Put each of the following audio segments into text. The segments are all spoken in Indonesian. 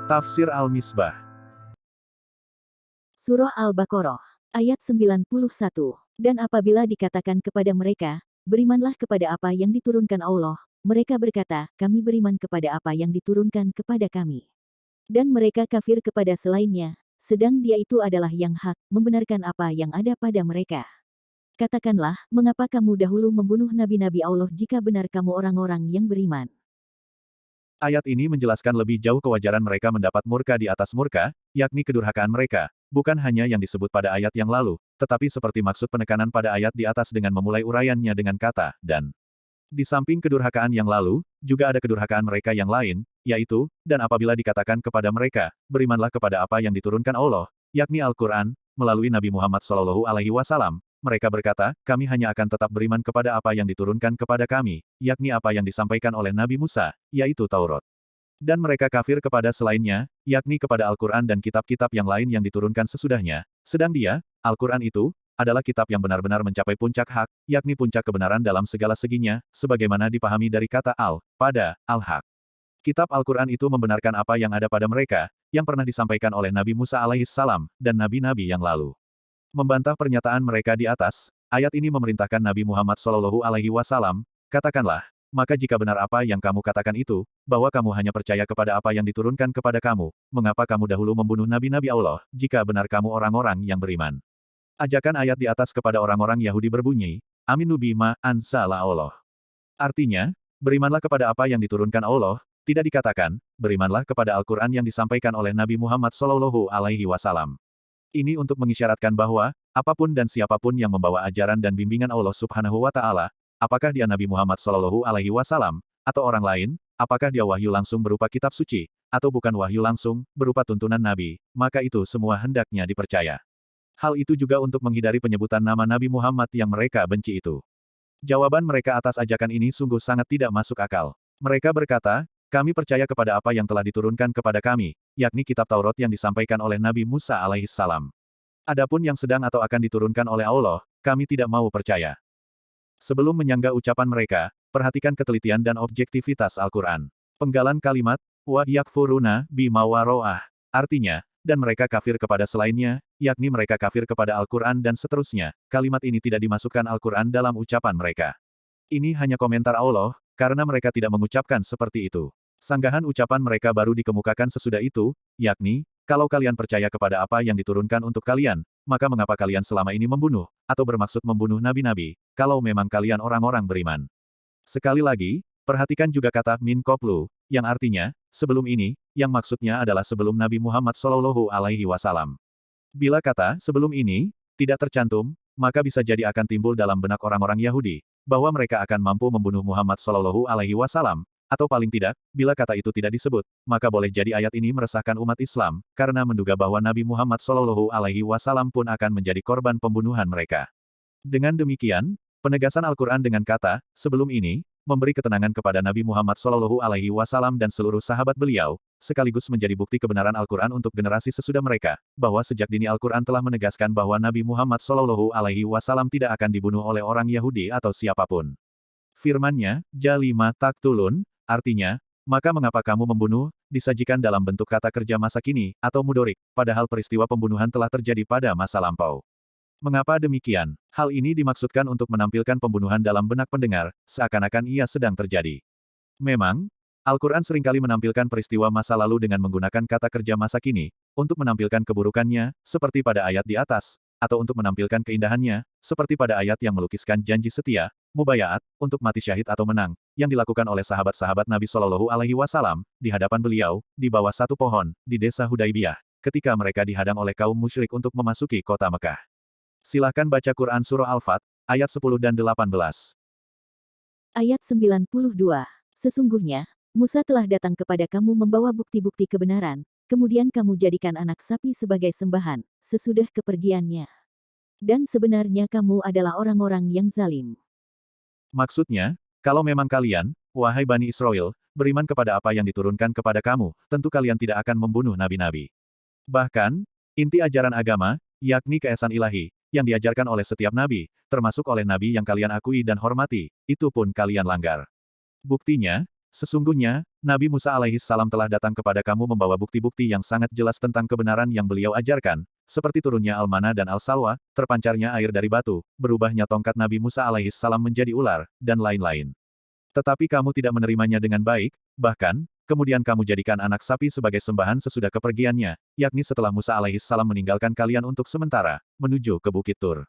Tafsir Al-Misbah. Surah Al-Baqarah, ayat 91. Dan apabila dikatakan kepada mereka, berimanlah kepada apa yang diturunkan Allah, mereka berkata, kami beriman kepada apa yang diturunkan kepada kami. Dan mereka kafir kepada selainnya, sedang dia itu adalah yang hak, membenarkan apa yang ada pada mereka. Katakanlah, mengapa kamu dahulu membunuh nabi-nabi Allah jika benar kamu orang-orang yang beriman? Ayat ini menjelaskan lebih jauh kewajaran mereka mendapat murka di atas murka, yakni kedurhakaan mereka, bukan hanya yang disebut pada ayat yang lalu, tetapi seperti maksud penekanan pada ayat di atas dengan memulai uraiannya dengan kata, dan. Di samping kedurhakaan yang lalu, juga ada kedurhakaan mereka yang lain, yaitu, dan apabila dikatakan kepada mereka, berimanlah kepada apa yang diturunkan Allah, yakni Al-Quran, melalui Nabi Muhammad SAW, mereka berkata, kami hanya akan tetap beriman kepada apa yang diturunkan kepada kami, yakni apa yang disampaikan oleh Nabi Musa, yaitu Taurat. Dan mereka kafir kepada selainnya, yakni kepada Al-Quran dan kitab-kitab yang lain yang diturunkan sesudahnya, sedang dia, Al-Quran itu, adalah kitab yang benar-benar mencapai puncak hak, yakni puncak kebenaran dalam segala seginya, sebagaimana dipahami dari kata pada, al-haq. Kitab Al-Quran itu membenarkan apa yang ada pada mereka, yang pernah disampaikan oleh Nabi Musa alaihissalam, dan nabi-nabi yang lalu. Membantah pernyataan mereka di atas, ayat ini memerintahkan Nabi Muhammad SAW, katakanlah, maka jika benar apa yang kamu katakan itu, bahwa kamu hanya percaya kepada apa yang diturunkan kepada kamu, mengapa kamu dahulu membunuh nabi-nabi Allah, jika benar kamu orang-orang yang beriman. Ajakan ayat di atas kepada orang-orang Yahudi berbunyi, Aminu bima anzala Allah. Artinya, berimanlah kepada apa yang diturunkan Allah, tidak dikatakan, berimanlah kepada Al-Quran yang disampaikan oleh Nabi Muhammad SAW. Ini untuk mengisyaratkan bahwa, apapun dan siapapun yang membawa ajaran dan bimbingan Allah Subhanahu wa Ta'ala, apakah dia Nabi Muhammad SAW, atau orang lain, apakah dia wahyu langsung berupa kitab suci, atau bukan wahyu langsung, berupa tuntunan Nabi, maka itu semua hendaknya dipercaya. Hal itu juga untuk menghindari penyebutan nama Nabi Muhammad yang mereka benci itu. Jawaban mereka atas ajakan ini sungguh sangat tidak masuk akal. Mereka berkata, kami percaya kepada apa yang telah diturunkan kepada kami, yakni kitab Taurat yang disampaikan oleh Nabi Musa alaihissalam. Adapun yang sedang atau akan diturunkan oleh Allah, kami tidak mau percaya. Sebelum menyanggah ucapan mereka, perhatikan ketelitian dan objektivitas Al-Quran. Penggalan kalimat, wa yakfuruna bima waro'ah, artinya, dan mereka kafir kepada selainnya, yakni mereka kafir kepada Al-Quran dan seterusnya. Kalimat ini tidak dimasukkan Al-Quran dalam ucapan mereka. Ini hanya komentar Allah, karena mereka tidak mengucapkan seperti itu. Sanggahan ucapan mereka baru dikemukakan sesudah itu, yakni, kalau kalian percaya kepada apa yang diturunkan untuk kalian, maka mengapa kalian selama ini membunuh, atau bermaksud membunuh nabi-nabi, kalau memang kalian orang-orang beriman. Sekali lagi, perhatikan juga kata min koplu, yang artinya, sebelum ini, yang maksudnya adalah sebelum Nabi Muhammad SAW. Bila kata sebelum ini tidak tercantum, maka bisa jadi akan timbul dalam benak orang-orang Yahudi, bahwa mereka akan mampu membunuh Muhammad SAW, atau paling tidak, bila kata itu tidak disebut, maka boleh jadi ayat ini meresahkan umat Islam, karena menduga bahwa Nabi Muhammad SAW pun akan menjadi korban pembunuhan mereka. Dengan demikian, penegasan Al-Quran dengan kata, sebelum ini, memberi ketenangan kepada Nabi Muhammad SAW dan seluruh sahabat beliau, sekaligus menjadi bukti kebenaran Al-Quran untuk generasi sesudah mereka, bahwa sejak dini Al-Quran telah menegaskan bahwa Nabi Muhammad SAW tidak akan dibunuh oleh orang Yahudi atau siapapun. Firman-Nya, Jalima taktulun, artinya, maka mengapa kamu membunuh, disajikan dalam bentuk kata kerja masa kini, atau mudorik, padahal peristiwa pembunuhan telah terjadi pada masa lampau. Mengapa demikian? Hal ini dimaksudkan untuk menampilkan pembunuhan dalam benak pendengar, seakan-akan ia sedang terjadi. Memang, Al-Quran seringkali menampilkan peristiwa masa lalu dengan menggunakan kata kerja masa kini, untuk menampilkan keburukannya, seperti pada ayat di atas, atau untuk menampilkan keindahannya, seperti pada ayat yang melukiskan janji setia, mubayaat, untuk mati syahid atau menang, yang dilakukan oleh sahabat-sahabat Nabi SAW, di hadapan beliau, di bawah satu pohon, di desa Hudaibiyah, ketika mereka dihadang oleh kaum musyrik untuk memasuki kota Mekah. Silahkan baca Quran Surah Al-Fat, ayat 10 dan 18. Ayat 92. Sesungguhnya, Musa telah datang kepada kamu membawa bukti-bukti kebenaran, kemudian kamu jadikan anak sapi sebagai sembahan, sesudah kepergiannya. Dan sebenarnya kamu adalah orang-orang yang zalim. Maksudnya, kalau memang kalian, wahai Bani Israel, beriman kepada apa yang diturunkan kepada kamu, tentu kalian tidak akan membunuh nabi-nabi. Bahkan, inti ajaran agama, yakni keesan ilahi, yang diajarkan oleh setiap nabi, termasuk oleh nabi yang kalian akui dan hormati, itu pun kalian langgar. Buktinya, Sesungguhnya, Nabi Musa alaihissalam telah datang kepada kamu membawa bukti-bukti yang sangat jelas tentang kebenaran yang beliau ajarkan, seperti turunnya Al-Mana dan Al-Salwa, terpancarnya air dari batu, berubahnya tongkat Nabi Musa alaihissalam menjadi ular, dan lain-lain. Tetapi kamu tidak menerimanya dengan baik, bahkan, kemudian kamu jadikan anak sapi sebagai sembahan sesudah kepergiannya, yakni setelah Musa alaihissalam meninggalkan kalian untuk sementara, menuju ke Bukit Tur.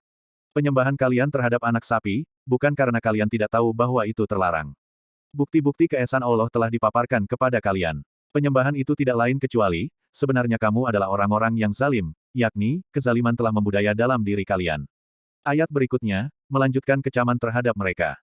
Penyembahan kalian terhadap anak sapi, bukan karena kalian tidak tahu bahwa itu terlarang. Bukti-bukti keesaan Allah telah dipaparkan kepada kalian. Penyembahan itu tidak lain kecuali, sebenarnya kamu adalah orang-orang yang zalim, yakni, kezaliman telah membudaya dalam diri kalian. Ayat berikutnya, melanjutkan kecaman terhadap mereka.